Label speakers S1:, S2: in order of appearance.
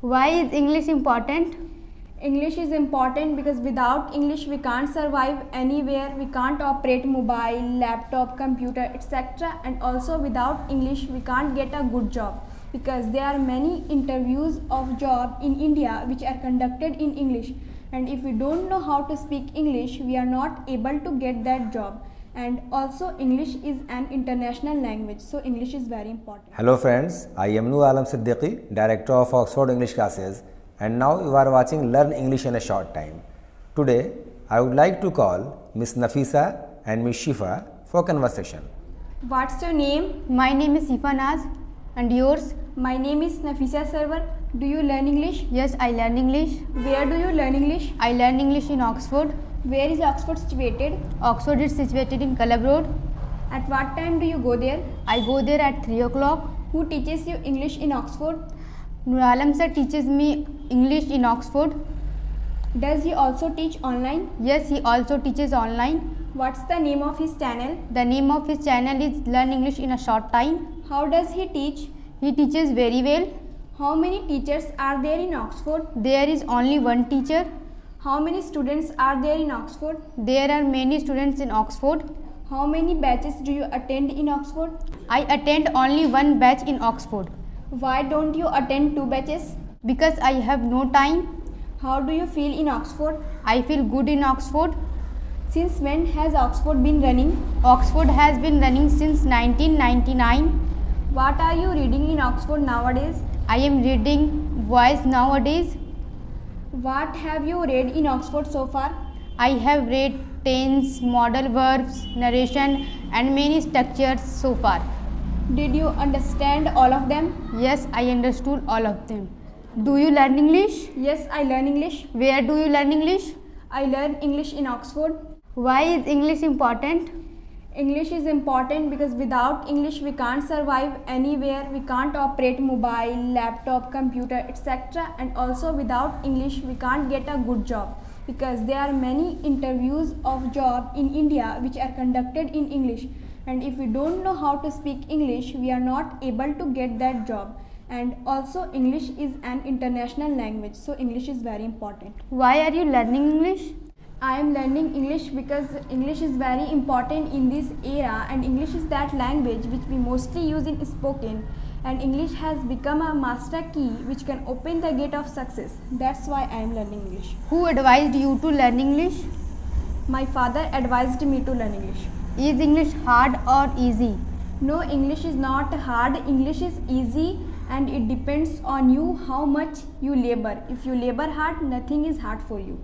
S1: Why is English important?
S2: English is important because without English we can't survive anywhere, we can't operate mobile, laptop, computer, etc. And also without English we can't get a good job because there are many interviews of job in India which are conducted in English, and if we don't know how to speak English we are not able to get that job. And also English is an international language, so English is very important.
S3: Hello friends, I am Noor Alam Siddiqui, Director of Oxford English Classes, and now you are watching Learn English in a Short Time. Today, I would like to call Miss Nafisa and Miss Shifa for conversation.
S2: What's your name?
S1: My name is Shifa Naz. And yours?
S2: My name is Nafisa Sarwar. Do you learn English?
S1: Yes, I learn English.
S2: Where do you learn English?
S1: I learn English in Oxford.
S2: Where is Oxford situated?
S1: Oxford is situated in Club Road.
S2: At what time do you go there?
S1: I go there at 3 o'clock.
S2: Who teaches you English in Oxford?
S1: Noor Alam sir teaches me English in Oxford.
S2: Does he also teach online?
S1: Yes, he also teaches online.
S2: What's the name of his channel?
S1: The name of his channel is Learn English in a Short Time.
S2: How does he teach?
S1: He teaches very well.
S2: How many teachers are there in Oxford?
S1: There is only one teacher.
S2: How many students are there in Oxford?
S1: There are many students in Oxford.
S2: How many batches do you attend in Oxford?
S1: I attend only one batch in Oxford.
S2: Why don't you attend 2 batches?
S1: Because I have no time.
S2: How do you feel in Oxford?
S1: I feel good in Oxford.
S2: Since when has Oxford been running?
S1: Oxford has been running since 1999.
S2: What are you reading in Oxford nowadays?
S1: I am reading Voice nowadays.
S2: What have you read in Oxford so far?
S1: I have read tense, modal verbs, narration and many structures so far.
S2: Did you understand all of them?
S1: Yes, I understood all of them. Do you learn English?
S2: Yes, I learn English.
S1: Where do you learn English?
S2: I learn English in Oxford.
S1: Why is English important?
S2: English is important because without English we can't survive anywhere, we can't operate mobile, laptop, computer, etc. And also without English we can't get a good job because there are many interviews of job in India which are conducted in English, and if we don't know how to speak English we are not able to get that job. And also English is an international language, so English is very important.
S1: Why are you learning English?
S2: I am learning English because English is very important in this era, and English is that language which we mostly use in spoken, and English has become a master key which can open the gate of success. That's why I am learning English.
S1: Who advised you to learn English?
S2: My father advised me to learn English.
S1: Is English hard or easy?
S2: No, English is not hard, English is easy, and it depends on you how much you labor. If you labor hard, nothing is hard for you.